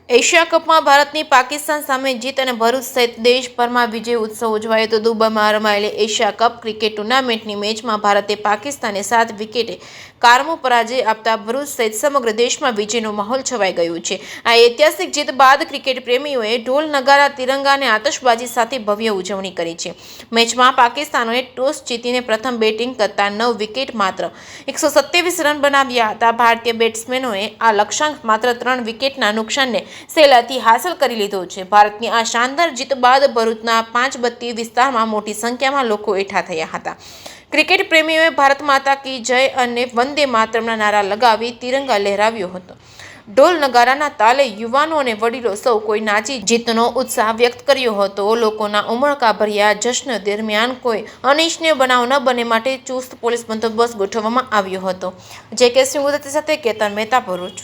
Asia કપમાં ભારતની પાકિસ્તાન સામે જીત અને ભરૂચ સહિત દેશભરમાં વિજય ઉત્સવ ઉજવાયો તો દુબઈમાં રમાયેલી એશિયા કપ ક્રિકેટ ટુર્નામેન્ટની મેચમાં ભારતે પાકિસ્તાનને 7 વિકેટે કારમો પરાજય આપતા ભરૂચ સહિત સમગ્ર દેશમાં વિજયનો માહોલ છવાઈ ગયો છે। આ ઐતિહાસિક જીત બાદ ક્રિકેટ પ્રેમીઓએ ઢોલ નગારા તિરંગા અને આતશબાજી સાથે ભવ્ય ઉજવણી કરી છે। મેચમાં પાકિસ્તાનોએ ટોસ જીતીને પ્રથમ બેટિંગ કરતા 9 વિકેટ માત્ર 127 રન બનાવ્યા હતા। ભારતીય બેટ્સમેનોએ આ લક્ષ્યાંક માત્ર 3 વિકેટના નુકસાનને સહેલાઈથી હાંસલ કરી લીધો છે। ભારતની આ શાનદાર જીત બાદ ભરૂચના 5બત્તી વિસ્તારમાં મોટી સંખ્યામાં લોકો એકઠા થયા હતા। ક્રિકેટ પ્રેમીઓએ ભારત માતા કી જય અને વંદે માતરમના નારા લગાવી તિરંગા લહેરાવ્યો હતો। ઢોલ નગારાના તાલે યુવાનો અને વડીલો સૌ કોઈ નાચી જીતનો ઉત્સાહ વ્યક્ત કર્યો હતો। લોકોના ઉમળકાભર્યા જશ્ન દરમિયાન કોઈ અનિચ્છનીય બનાવ ન બને માટે ચુસ્ત પોલીસ બંદોબસ્ત ગોઠવવામાં આવ્યો હતો। જે કે સિંહ સાથે કેતન મહેતા, ભરૂચ।